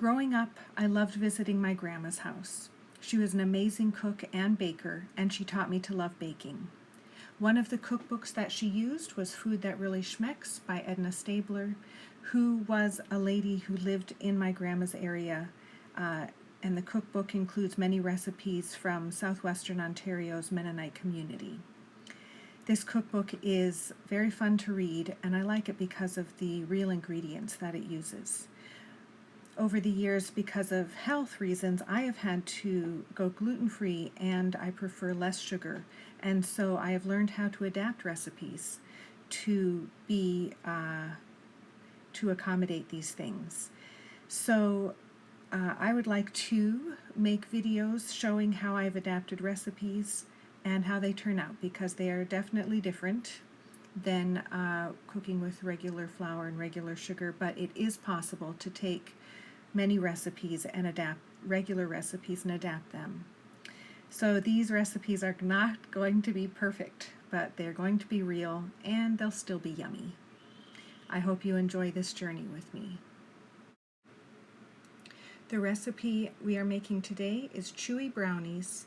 Growing up, I loved visiting my grandma's house. She was an amazing cook and baker, and she taught me to love baking. One of the cookbooks that she used was Food That Really Schmecks by Edna Staebler, who was a lady who lived in my grandma's area, and the cookbook includes many recipes from southwestern Ontario's Mennonite community. This cookbook is very fun to read, and I like it because of the real ingredients that it uses. Over the years, because of health reasons, I have had to go gluten-free and I prefer less sugar. And so I have learned how to adapt recipes to accommodate these things. So I would like to make videos showing how I've adapted recipes and how they turn out, because they are definitely different than cooking with regular flour and regular sugar, but it is possible to take many recipes and adapt regular recipes and adapt them. So these recipes are not going to be perfect, but they're going to be real and they'll still be yummy. I hope you enjoy this journey with me. The recipe we are making today is chewy brownies,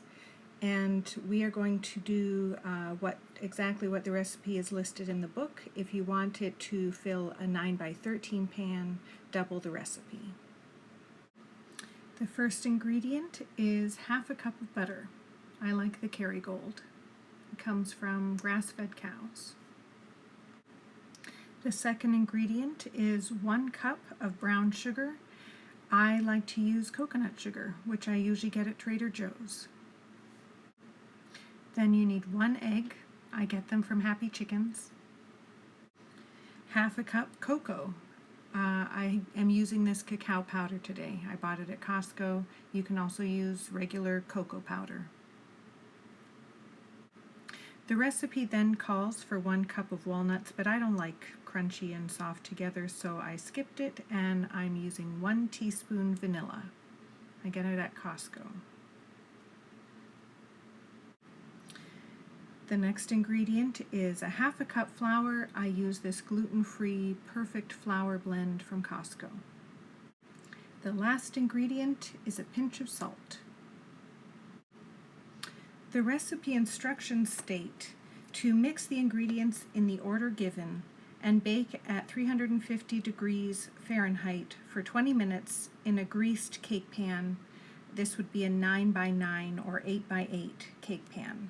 and we are going to do exactly what the recipe is listed in the book. If you want it to fill a 9x13 pan, double the recipe. The first ingredient is half a cup of butter. I like the Kerrygold. It comes from grass-fed cows. The second ingredient is 1 cup of brown sugar. I like to use coconut sugar, which I usually get at Trader Joe's. Then you need 1 egg. I get them from Happy Chickens. Half a cup cocoa. I am using this cacao powder today. I bought it at Costco. You can also use regular cocoa powder. The recipe then calls for 1 cup of walnuts, but I don't like crunchy and soft together, so I skipped it, and I'm using 1 teaspoon vanilla. I get it at Costco. The next ingredient is a half a cup flour. I use this gluten-free perfect flour blend from Costco. The last ingredient is a pinch of salt. The recipe instructions state to mix the ingredients in the order given and bake at 350 degrees Fahrenheit for 20 minutes in a greased cake pan. This would be a 9x9 or 8x8 cake pan.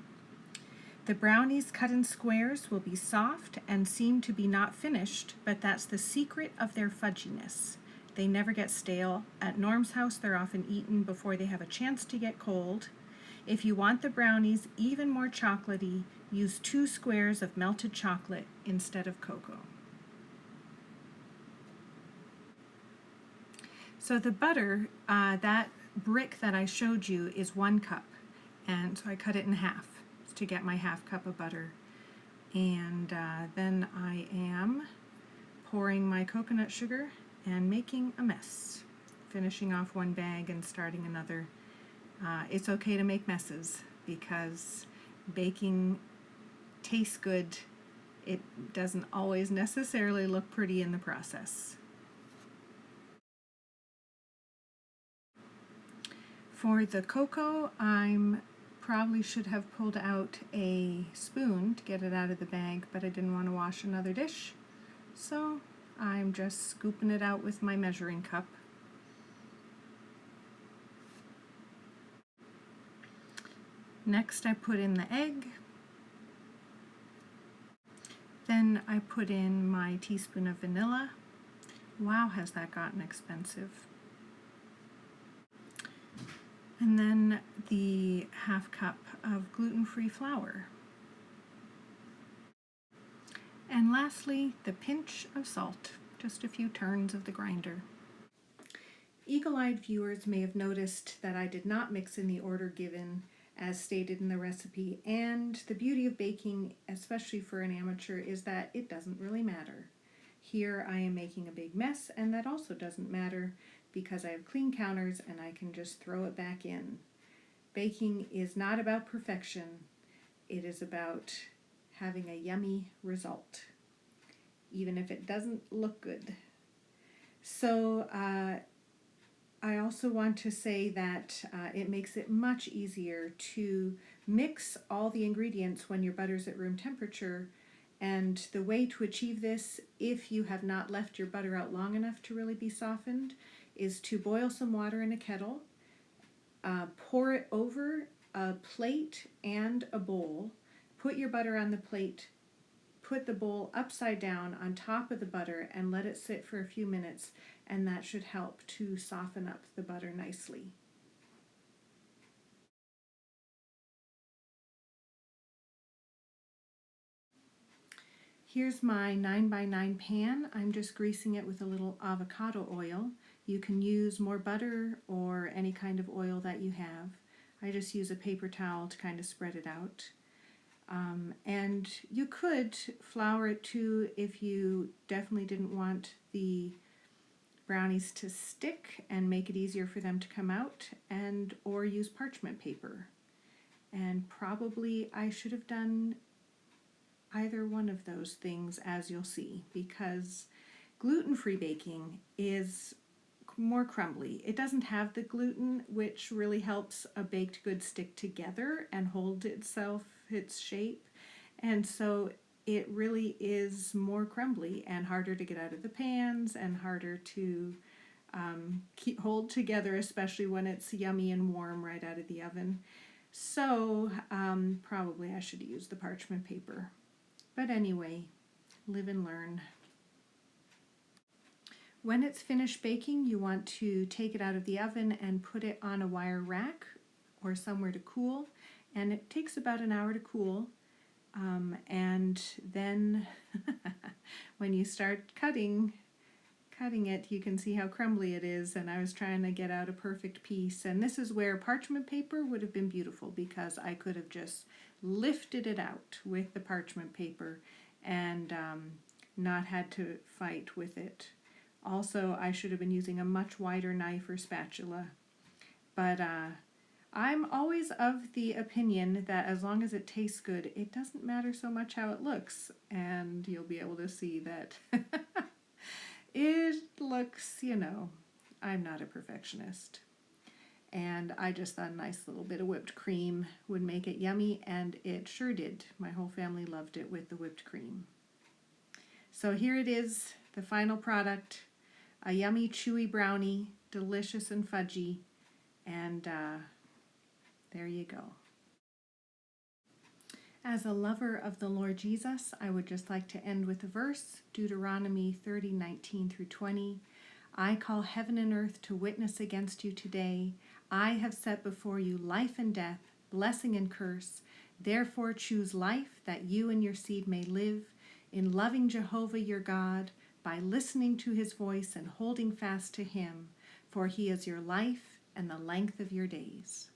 The brownies cut in squares will be soft and seem to be not finished, but that's the secret of their fudginess. They never get stale. At Norm's house, they're often eaten before they have a chance to get cold. If you want the brownies even more chocolatey, use 2 squares of melted chocolate instead of cocoa. So the butter, that brick that I showed you, is 1 cup, and so I cut it in half to get my half cup of butter. And then I am pouring my coconut sugar and making a mess, finishing off 1 bag and starting another. It's okay to make messes because baking tastes good. It doesn't always necessarily look pretty in the process. For the cocoa, I'm probably should have pulled out a spoon to get it out of the bag, but I didn't want to wash another dish, so I'm just scooping it out with my measuring cup. Next, I put in the egg. Then I put in my teaspoon of vanilla. Wow, has that gotten expensive. And then the half cup of gluten-free flour. And lastly, the pinch of salt, just a few turns of the grinder. Eagle-eyed viewers may have noticed that I did not mix in the order given as stated in the recipe, and the beauty of baking, especially for an amateur, is that it doesn't really matter. Here I am making a big mess, and that also doesn't matter because I have clean counters and I can just throw it back in. Baking is not about perfection. It is about having a yummy result, even if it doesn't look good. So I also want to say that it makes it much easier to mix all the ingredients when your butter's at room temperature. And the way to achieve this, if you have not left your butter out long enough to really be softened, is to boil some water in a kettle, pour it over a plate and a bowl, put your butter on the plate, put the bowl upside down on top of the butter, and let it sit for a few minutes, and that should help to soften up the butter nicely. Here's my 9x9 pan. I'm just greasing it with a little avocado oil. You can use more butter or any kind of oil that you have. I just use a paper towel to kind of spread it out. And you could flour it too if you definitely didn't want the brownies to stick and make it easier for them to come out, and or use parchment paper. And probably I should have done either one of those things, as you'll see, because gluten-free baking is more crumbly. It doesn't have the gluten, which really helps a baked good stick together and hold its shape. And so it really is more crumbly and harder to get out of the pans and harder to hold together, especially when it's yummy and warm right out of the oven. So probably I should use the parchment paper. But anyway, live and learn. When it's finished baking, you want to take it out of the oven and put it on a wire rack or somewhere to cool. And it takes about an hour to cool. And then when you start cutting it, you can see how crumbly it is. And I was trying to get out a perfect piece. And this is where parchment paper would have been beautiful, because I could have just lifted it out with the parchment paper and not had to fight with it. Also, I should have been using a much wider knife or spatula. But I'm always of the opinion that as long as it tastes good, it doesn't matter so much how it looks. And you'll be able to see that it looks, I'm not a perfectionist. And I just thought a nice little bit of whipped cream would make it yummy, and it sure did. My whole family loved it with the whipped cream. So here it is, the final product, a yummy chewy brownie, delicious and fudgy, and there you go. As a lover of the Lord Jesus, I would just like to end with a verse, Deuteronomy 30:19-20. I call heaven and earth to witness against you today. I have set before you life and death, blessing and curse. Therefore choose life, that you and your seed may live, in loving Jehovah your God, by listening to his voice and holding fast to him, for he is your life and the length of your days.